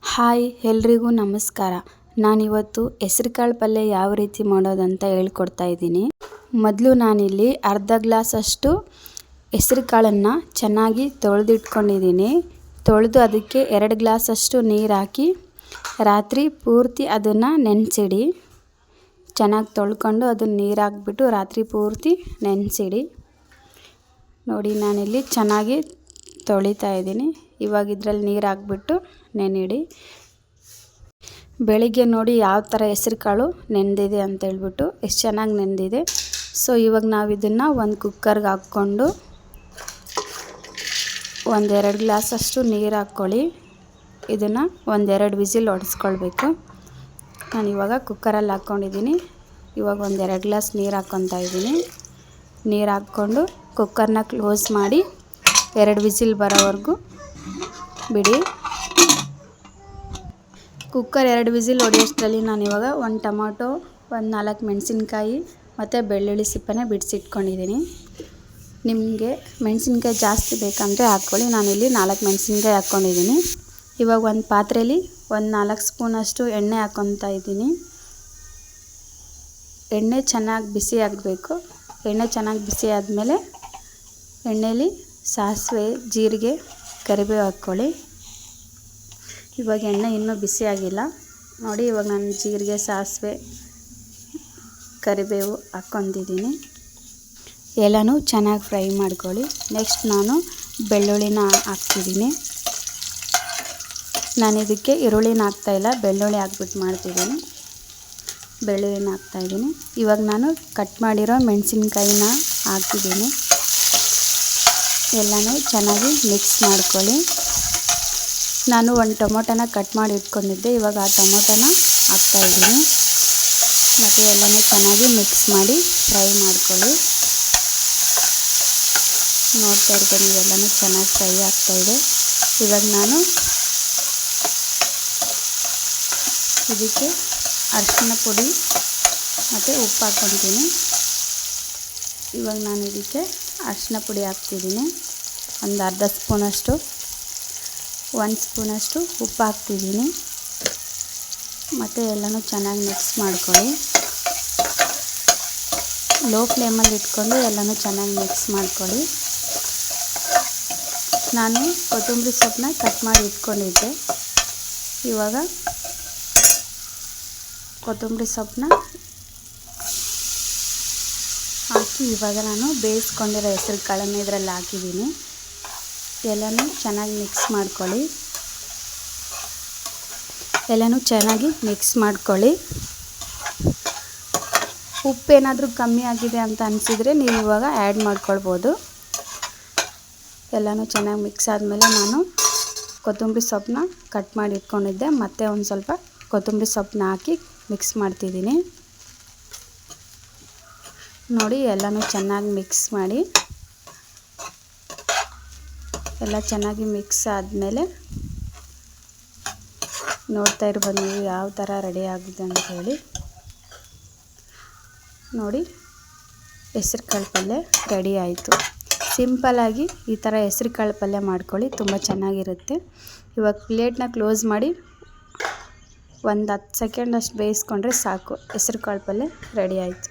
Hi ಎಲ್ರಿಗೂ ನಮಸ್ಕಾರ. ನಾನಿವತ್ತು ಹೆಸರುಕಾಳು ಪಲ್ಯ ಯಾವ ರೀತಿ ಮಾಡೋದಂತ ಹೇಳ್ಕೊಡ್ತಾ ಇದ್ದೀನಿ. ಮೊದಲು ನಾನಿಲ್ಲಿ ಅರ್ಧ ಗ್ಲಾಸಷ್ಟು ಹೆಸರುಕಾಳನ್ನು ಚೆನ್ನಾಗಿ ತೊಳೆದಿಟ್ಕೊಂಡಿದ್ದೀನಿ. ತೊಳೆದು ಅದಕ್ಕೆ 2 ಗ್ಲಾಸಷ್ಟು ನೀರು ಹಾಕಿ ರಾತ್ರಿ ಪೂರ್ತಿ ಅದನ್ನು ನೆನೆಸಿಡಿ. ಚೆನ್ನಾಗಿ ತೊಳ್ಕೊಂಡು ಅದನ್ನು ನೀರು ಹಾಕ್ಬಿಟ್ಟು ರಾತ್ರಿ ಪೂರ್ತಿ ನೆನೆಸಿಡಿ. ನೋಡಿ, ನಾನಿಲ್ಲಿ ಚೆನ್ನಾಗಿ ತೊಳಿತಾ ಇದ್ದೀನಿ. ಇವಾಗ ಇದರಲ್ಲಿ ನೀರು ಹಾಕ್ಬಿಟ್ಟು ನೆನಿಡಿ. ಬೆಳಿಗ್ಗೆ ನೋಡಿ ಯಾವ ಥರ ಹೆಸರುಕಾಳು ನೆಂದಿದೆ ಅಂತ ಹೇಳ್ಬಿಟ್ಟು ಎಷ್ಟು ಚೆನ್ನಾಗಿ ನೆಂದಿದೆ. ಸೊ ಇವಾಗ ನಾವು ಇದನ್ನು ಒಂದು ಕುಕ್ಕರ್ಗೆ ಹಾಕ್ಕೊಂಡು 1-2 ಗ್ಲಾಸಷ್ಟು ನೀರು ಹಾಕ್ಕೊಳ್ಳಿ. ಇದನ್ನು 1-2 ವಿಸಿಲ್ ಹೊಡೆಸ್ಕೊಳ್ಬೇಕು. ನಾನು ಇವಾಗ ಕುಕ್ಕರಲ್ಲಿ ಹಾಕ್ಕೊಂಡಿದ್ದೀನಿ. ಇವಾಗ 1-2 ಗ್ಲಾಸ್ ನೀರು ಹಾಕ್ಕೊತಾ ಇದ್ದೀನಿ. ನೀರು ಹಾಕ್ಕೊಂಡು ಕುಕ್ಕರ್ನ ಕ್ಲೋಸ್ ಮಾಡಿ 2 ವಿಸಿಲ್ ಬರೋವರೆಗೂ ಬಿಡಿ. ಕುಕ್ಕರ್ 2 ವಿಸಿಲ್ ಹೊಡೆಯೋಷ್ಟರಲ್ಲಿ ನಾನಿವಾಗ 1 ಟೊಮಾಟೊ, 4 ಮೆಣಸಿನ್ಕಾಯಿ ಮತ್ತು ಬೆಳ್ಳುಳ್ಳಿ ಸಿಪ್ಪೆನ ಬಿಡಿಸಿಟ್ಕೊಂಡಿದ್ದೀನಿ. ನಿಮಗೆ ಮೆಣಸಿನ್ಕಾಯಿ ಜಾಸ್ತಿ ಬೇಕಂದರೆ ಹಾಕ್ಕೊಳ್ಳಿ. ನಾನಿಲ್ಲಿ 4 ಮೆಣಸಿನ್ಕಾಯಿ ಹಾಕ್ಕೊಂಡಿದ್ದೀನಿ. ಇವಾಗ ಒಂದು ಪಾತ್ರೆಯಲ್ಲಿ 4 ಸ್ಪೂನಷ್ಟು ಎಣ್ಣೆ ಹಾಕ್ಕೊತಾ ಇದ್ದೀನಿ. ಎಣ್ಣೆ ಚೆನ್ನಾಗಿ ಬಿಸಿ ಆಗಬೇಕು. ಎಣ್ಣೆ ಚೆನ್ನಾಗಿ ಬಿಸಿ ಆದಮೇಲೆ ಎಣ್ಣೆಯಲ್ಲಿ ಸಾಸಿವೆ, ಜೀರಿಗೆ, ಕರಿಬೇವು ಹಾಕ್ಕೊಳ್ಳಿ. ಇವಾಗ ಎಣ್ಣೆ ಇನ್ನೂ ಬಿಸಿ ಆಗಿಲ್ಲ ನೋಡಿ. ಇವಾಗ ನಾನು ಜೀರಿಗೆ, ಸಾಸಿವೆ, ಕರಿಬೇವು ಹಾಕ್ಕೊಂಡಿದ್ದೀನಿ. ಎಲ್ಲನೂ ಚೆನ್ನಾಗಿ ಫ್ರೈ ಮಾಡ್ಕೊಳ್ಳಿ. ನೆಕ್ಸ್ಟ್ ನಾನು ಬೆಳ್ಳುಳ್ಳಿನ ಹಾಕ್ತಿದ್ದೀನಿ. ನಾನು ಇದಕ್ಕೆ ಈರುಳ್ಳಿನ ಹಾಕ್ತಾಯಿಲ್ಲ, ಬೆಳ್ಳುಳ್ಳಿ ಹಾಕ್ಬಿಟ್ಟು ಮಾಡ್ತಿದ್ದೀನಿ. ಬೆಳ್ಳುಳ್ಳಿನ ಹಾಕ್ತಾಯಿದ್ದೀನಿ. ಇವಾಗ ನಾನು ಕಟ್ ಮಾಡಿರೋ ಮೆಣಸಿನ್ಕಾಯಿನ ಹಾಕ್ತಿದ್ದೀನಿ. ಎಲ್ಲನೂ ಚೆನ್ನಾಗಿ ಮಿಕ್ಸ್ ಮಾಡ್ಕೊಳ್ಳಿ. ನಾನು 1 ಟೊಮೊಟೊನ ಕಟ್ ಮಾಡಿ ಇಟ್ಕೊಂಡಿದ್ದೆ. ಇವಾಗ ಆ ಟೊಮೊಟೊನ ಹಾಕ್ತಾಯಿದ್ದೀನಿ. ಮತ್ತು ಎಲ್ಲನೂ ಚೆನ್ನಾಗಿ ಮಿಕ್ಸ್ ಮಾಡಿ ಫ್ರೈ ಮಾಡ್ಕೊಳ್ಳಿ. ನೋಡ್ತಾ ಇರ್ತೀನಿ, ಎಲ್ಲನೂ ಚೆನ್ನಾಗಿ ಫ್ರೈ ಆಗ್ತಾಯಿದೆ. ಇವಾಗ ನಾನು ಇದಕ್ಕೆ ಅರಿಶಿನ ಪುಡಿ ಮತ್ತು ಉಪ್ಪು ಹಾಕ್ಕೊತೀನಿ. ಇವಾಗ ನಾನು ಇದಕ್ಕೆ ಅರಿಶಿನ ಪುಡಿ ಹಾಕ್ತಿದ್ದೀನಿ. ಒಂದು ಅರ್ಧ ಸ್ಪೂನಷ್ಟು, 1 ಸ್ಪೂನಷ್ಟು ಉಪ್ಪು ಹಾಕ್ತಿದ್ದೀನಿ. ಮತ್ತು ಎಲ್ಲನೂ ಚೆನ್ನಾಗಿ ಮಿಕ್ಸ್ ಮಾಡ್ಕೊಳ್ಳಿ. ಲೋ ಫ್ಲೇಮಲ್ಲಿ ಇಟ್ಕೊಂಡು ಎಲ್ಲನೂ ಚೆನ್ನಾಗಿ ಮಿಕ್ಸ್ ಮಾಡ್ಕೊಳ್ಳಿ. ನಾನು ಕೊತ್ತಂಬರಿ ಸೊಪ್ಪನ್ನ ಕಟ್ ಮಾಡಿ ಇಟ್ಕೊಂಡಿದ್ದೆ. ಇವಾಗ ಕೊತ್ತಂಬರಿ ಸೊಪ್ಪನ್ನ ಹಾಕಿ ಇವಾಗ ನಾನು ಬೇಯಿಸ್ಕೊಂಡಿರೋ ಹೆಸರುಕಾಳನ್ನು ಇದರಲ್ಲಿ ಹಾಕಿದ್ದೀನಿ. ಎಲ್ಲನೂ ಚೆನ್ನಾಗಿ ಮಿಕ್ಸ್ ಮಾಡ್ಕೊಳ್ಳಿ. ಎಲ್ಲನೂ ಚೆನ್ನಾಗಿ ಮಿಕ್ಸ್ ಮಾಡ್ಕೊಳ್ಳಿ. ಉಪ್ಪೇನಾದರೂ ಕಮ್ಮಿ ಆಗಿದೆ ಅಂತ ಅನಿಸಿದರೆ ನೀವು ಇವಾಗ ಆ್ಯಡ್ ಮಾಡ್ಕೊಳ್ಬೋದು. ಎಲ್ಲನೂ ಚೆನ್ನಾಗಿ ಮಿಕ್ಸ್ ಆದಮೇಲೆ ನಾನು ಕೊತ್ತಂಬರಿ ಸೊಪ್ಪನ್ನ ಕಟ್ ಮಾಡಿ ಇಟ್ಕೊಂಡಿದ್ದೆ. ಮತ್ತೆ ಒಂದು ಸ್ವಲ್ಪ ಕೊತ್ತಂಬರಿ ಸೊಪ್ಪನ್ನ ಹಾಕಿ ಮಿಕ್ಸ್ ಮಾಡ್ತಿದ್ದೀನಿ. ನೋಡಿ, ಎಲ್ಲನೂ ಚೆನ್ನಾಗಿ ಮಿಕ್ಸ್ ಮಾಡಿ. ಎಲ್ಲ ಚೆನ್ನಾಗಿ ಮಿಕ್ಸ್ ಆದಮೇಲೆ ನೋಡ್ತಾ ಇರ್ಬೋದು ನೀವು ಯಾವ ಥರ ರೆಡಿ ಆಗಿದೆ ಅಂತ ಹೇಳಿ. ನೋಡಿ, ಹೆಸರುಕಾಳು ಪಲ್ಯ ರೆಡಿ ಆಯಿತು. ಸಿಂಪಲ್ಲಾಗಿ ಈ ಥರ ಹೆಸರುಕಾಳು ಪಲ್ಯ ಮಾಡ್ಕೊಳ್ಳಿ, ತುಂಬ ಚೆನ್ನಾಗಿರುತ್ತೆ. ಇವಾಗ ಪ್ಲೇಟ್ನ ಕ್ಲೋಸ್ ಮಾಡಿ ಒಂದು 10 ಸೆಕೆಂಡ್ ಅಷ್ಟು ಬೇಯಿಸ್ಕೊಂಡ್ರೆ ಸಾಕು. ಹೆಸರುಕಾಳು ಪಲ್ಯ ರೆಡಿ ಆಯಿತು.